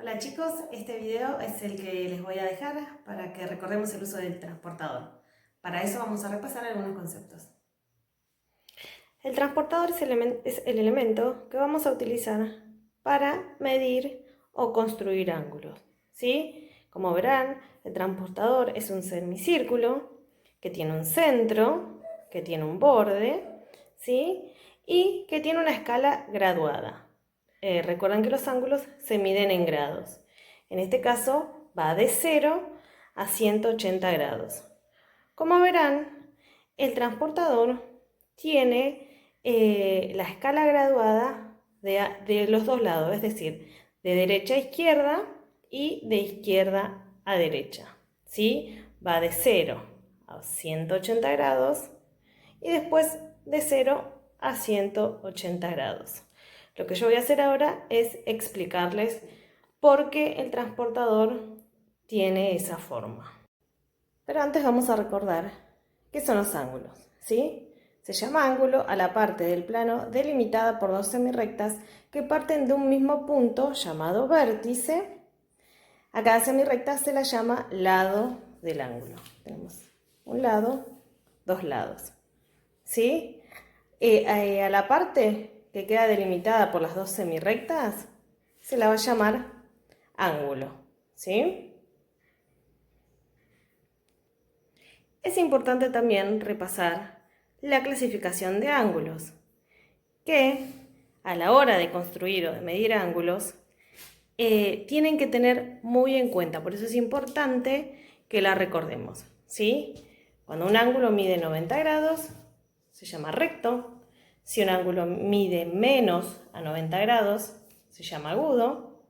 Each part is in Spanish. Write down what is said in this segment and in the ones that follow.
Hola chicos, este video es el que les voy a dejar para que recordemos el uso del transportador. Para eso vamos a repasar algunos conceptos. El transportador es el elemento que vamos a utilizar para medir o construir ángulos, ¿sí? Como verán, el transportador es un semicírculo que tiene un centro, que tiene un borde, ¿sí? Y que tiene una escala graduada. Recuerden que los ángulos se miden en grados. En este caso va de 0 a 180 grados. Como verán, el transportador tiene la escala graduada de los dos lados, es decir, de derecha a izquierda y de izquierda a derecha. ¿Sí? Va de 0 a 180 grados y después de 0 a 180 grados. Lo que yo voy a hacer ahora es explicarles por qué el transportador tiene esa forma. Pero antes vamos a recordar qué son los ángulos, ¿sí? Se llama ángulo a la parte del plano delimitada por dos semirrectas que parten de un mismo punto llamado vértice. A cada semirrecta se la llama lado del ángulo. Tenemos un lado, dos lados, ¿sí? A la parte que queda delimitada por las dos semirrectas se la va a llamar ángulo, ¿sí? Es importante también repasar la clasificación de ángulos, que a la hora de construir o de medir ángulos tienen que tener muy en cuenta, por eso es importante que la recordemos, ¿sí? Cuando un ángulo mide 90 grados, se llama recto. Si un ángulo mide menos a 90 grados, se llama agudo.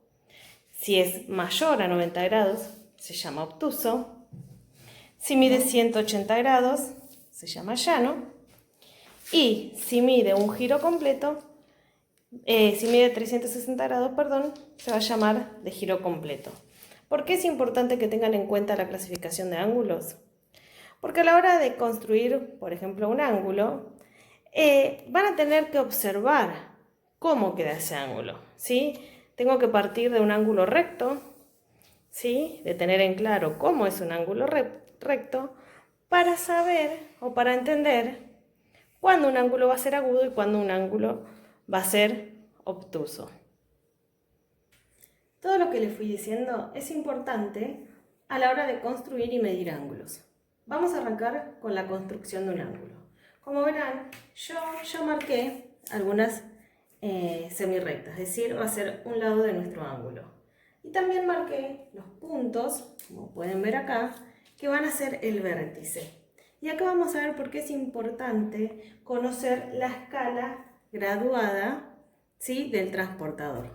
Si es mayor a 90 grados, se llama obtuso. Si mide 180 grados, se llama llano. Y si mide un giro completo, si mide 360 grados, perdón, se va a llamar de giro completo. ¿Por qué es importante que tengan en cuenta la clasificación de ángulos? Porque a la hora de construir, por ejemplo, un ángulo, van a tener que observar cómo queda ese ángulo, ¿sí? Tengo que partir de un ángulo recto, ¿sí? De tener en claro cómo es un ángulo recto para saber o para entender cuándo un ángulo va a ser agudo y cuándo un ángulo va a ser obtuso. Todo lo que les fui diciendo es importante a la hora de construir y medir ángulos. Vamos a arrancar con la construcción de un ángulo. Como verán, yo ya marqué algunas semirrectas, es decir, va a ser un lado de nuestro ángulo. Y también marqué los puntos, como pueden ver acá, que van a ser el vértice. Y acá vamos a ver por qué es importante conocer la escala graduada, ¿sí?, del transportador.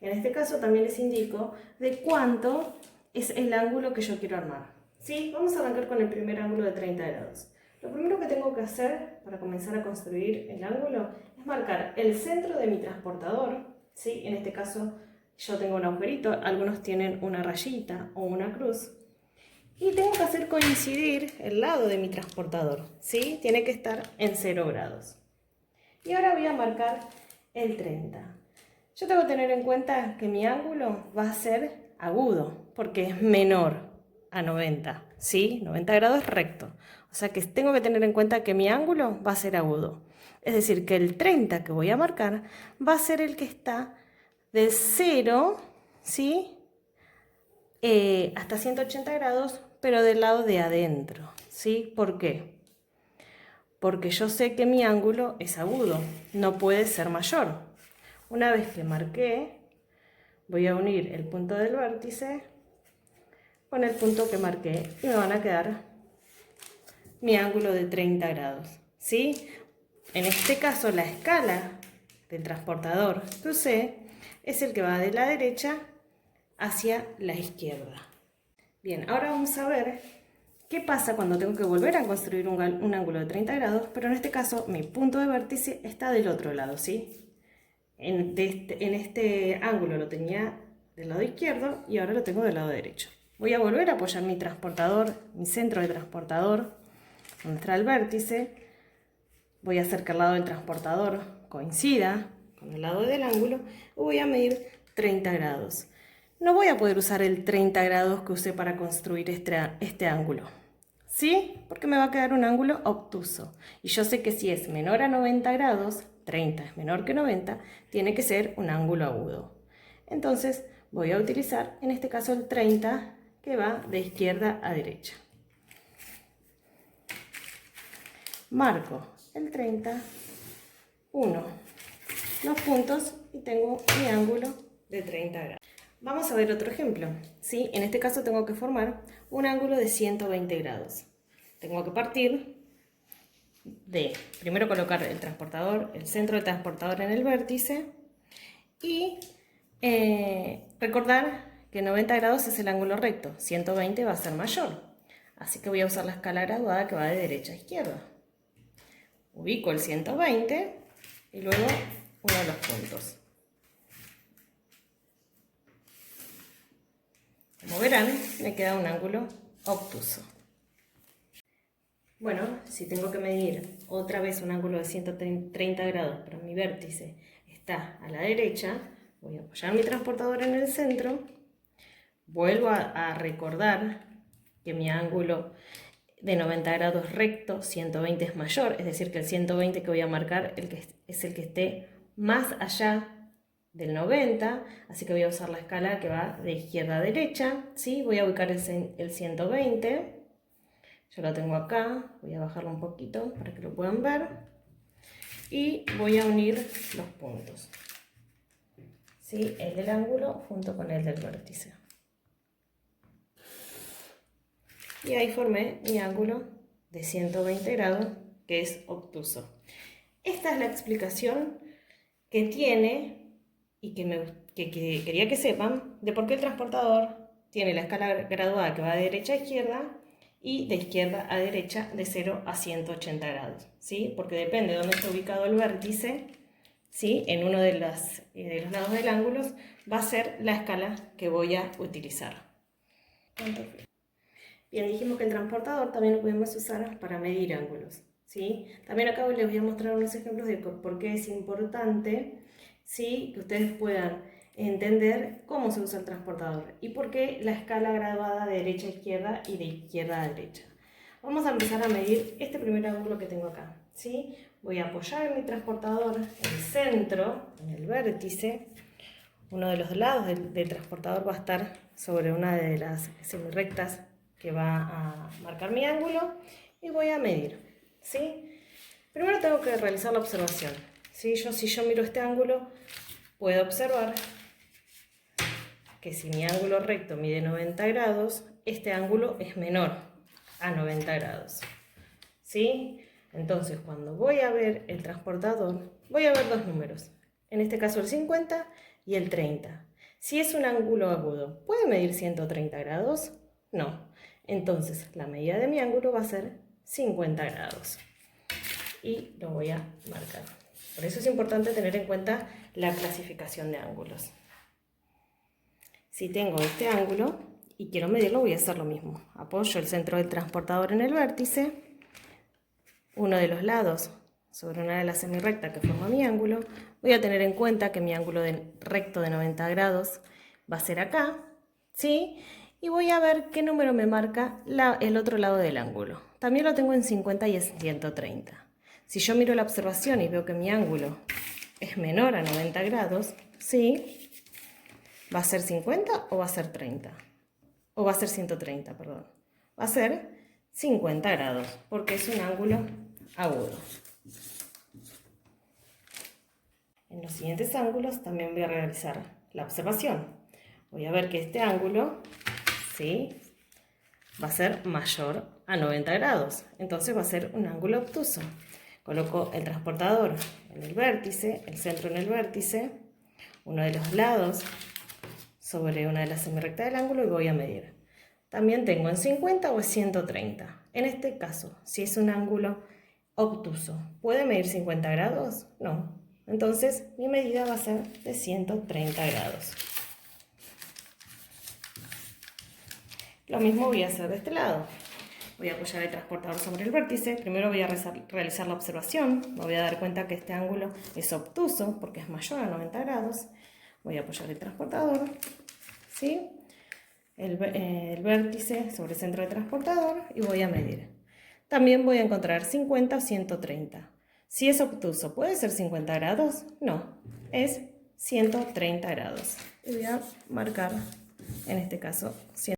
En este caso también les indico de cuánto es el ángulo que yo quiero armar. ¿Sí? Vamos a arrancar con el primer ángulo de 30 grados. Lo primero que tengo que hacer para comenzar a construir el ángulo es marcar el centro de mi transportador. ¿Sí? En este caso yo tengo un agujerito, algunos tienen una rayita o una cruz. Y tengo que hacer coincidir el lado de mi transportador. ¿Sí? Tiene que estar en 0 grados. Y ahora voy a marcar el 30. Yo tengo que tener en cuenta que mi ángulo va a ser agudo, porque es menor a 90, ¿sí? 90 grados recto. O sea que tengo que tener en cuenta que mi ángulo va a ser agudo. Es decir, que el 30 que voy a marcar va a ser el que está de 0, ¿sí?, hasta 180 grados, pero del lado de adentro, ¿sí? ¿Por qué? Porque yo sé que mi ángulo es agudo, no puede ser mayor. Una vez que marqué, voy a unir el punto del vértice con el punto que marqué y me van a quedar mi ángulo de 30 grados, ¿sí? En este caso, la escala del transportador que usé es el que va de la derecha hacia la izquierda. Bien, ahora vamos a ver qué pasa cuando tengo que volver a construir un ángulo de 30 grados, pero en este caso mi punto de vértice está del otro lado, ¿sí? En este ángulo lo tenía del lado izquierdo y ahora lo tengo del lado derecho. Voy a volver a apoyar mi transportador, mi centro de transportador, donde está el vértice. Voy a hacer que el lado del transportador coincida con el lado del ángulo y voy a medir 30 grados. No voy a poder usar el 30 grados que usé para construir este ángulo. ¿Sí? Porque me va a quedar un ángulo obtuso. Y yo sé que si es menor a 90 grados, 30 es menor que 90, tiene que ser un ángulo agudo. Entonces voy a utilizar en este caso el 30 que va de izquierda a derecha. Marco el 30, 1, los puntos y tengo mi ángulo de 30 grados. Vamos a ver otro ejemplo. ¿Sí? En este caso tengo que formar un ángulo de 120 grados. Tengo que partir de, primero colocar el transportador, el centro del transportador en el vértice y recordar que 90 grados es el ángulo recto, 120 va a ser mayor. Así que voy a usar la escala graduada que va de derecha a izquierda. Ubico el 120 y luego uno de los puntos. Como verán, me queda un ángulo obtuso. Bueno, si tengo que medir otra vez un ángulo de 130 grados, pero mi vértice está a la derecha, voy a apoyar mi transportador en el centro, vuelvo a recordar que mi ángulo de 90 grados recto, 120 es mayor, es decir que el 120 que voy a marcar es el que esté más allá del 90, así que voy a usar la escala que va de izquierda a derecha, ¿sí? Voy a ubicar el 120, yo lo tengo acá, voy a bajarlo un poquito para que lo puedan ver, y voy a unir los puntos, ¿sí? El del ángulo junto con el del vértice. Y ahí formé mi ángulo de 120 grados, que es obtuso. Esta es la explicación que tiene y que quería que sepan de por qué el transportador tiene la escala graduada que va de derecha a izquierda y de izquierda a derecha de 0 a 180 grados, ¿sí? Porque depende de dónde está ubicado el vértice, ¿sí? En uno de los lados del ángulo va a ser la escala que voy a utilizar. Bien, dijimos que el transportador también lo podemos usar para medir ángulos, ¿sí? También acá les voy a mostrar unos ejemplos de por qué es importante, ¿sí? Que ustedes puedan entender cómo se usa el transportador y por qué la escala graduada de derecha a izquierda y de izquierda a derecha. Vamos a empezar a medir este primer ángulo que tengo acá, ¿sí? Voy a apoyar en mi transportador en el centro, en el vértice. Uno de los lados del transportador va a estar sobre una de las semirrectas que va a marcar mi ángulo y voy a medir, ¿sí? Primero tengo que realizar la observación, ¿sí? Si yo miro este ángulo, puedo observar que si mi ángulo recto mide 90 grados, este ángulo es menor a 90 grados, ¿sí? Entonces, cuando voy a ver el transportador, voy a ver dos números, en este caso el 50 y el 30. Si es un ángulo agudo, ¿puede medir 130 grados? No. Entonces, la medida de mi ángulo va a ser 50 grados. Y lo voy a marcar. Por eso es importante tener en cuenta la clasificación de ángulos. Si tengo este ángulo y quiero medirlo, voy a hacer lo mismo. Apoyo el centro del transportador en el vértice, uno de los lados sobre una de las semirrectas que forma mi ángulo. Voy a tener en cuenta que mi ángulo recto de 90 grados va a ser acá, ¿sí? Y voy a ver qué número me marca el otro lado del ángulo. También lo tengo en 50 y en 130. Si yo miro la observación y veo que mi ángulo es menor a 90 grados, ¿sí? ¿Va a ser 50 o va a ser 30? O va a ser 130, perdón. Va a ser 50 grados, porque es un ángulo agudo. En los siguientes ángulos también voy a realizar la observación. Voy a ver que este ángulo, ¿sí?, va a ser mayor a 90 grados. Entonces va a ser un ángulo obtuso. Coloco el transportador en el vértice, el centro en el vértice, uno de los lados sobre una de las semirrectas del ángulo y voy a medir. También tengo en 50 o en 130. En este caso, si es un ángulo obtuso, ¿puede medir 50 grados? No. Entonces mi medida va a ser de 130 grados. Lo mismo voy a hacer de este lado. Voy a apoyar el transportador sobre el vértice. Primero voy a realizar la observación. Me voy a dar cuenta que este ángulo es obtuso porque es mayor a 90 grados. Voy a apoyar el transportador, ¿sí? El vértice sobre el centro del transportador y voy a medir. También voy a encontrar 50 o 130. Si es obtuso, ¿puede ser 50 grados? No, es 130 grados. Y voy a marcar, en este caso, 130.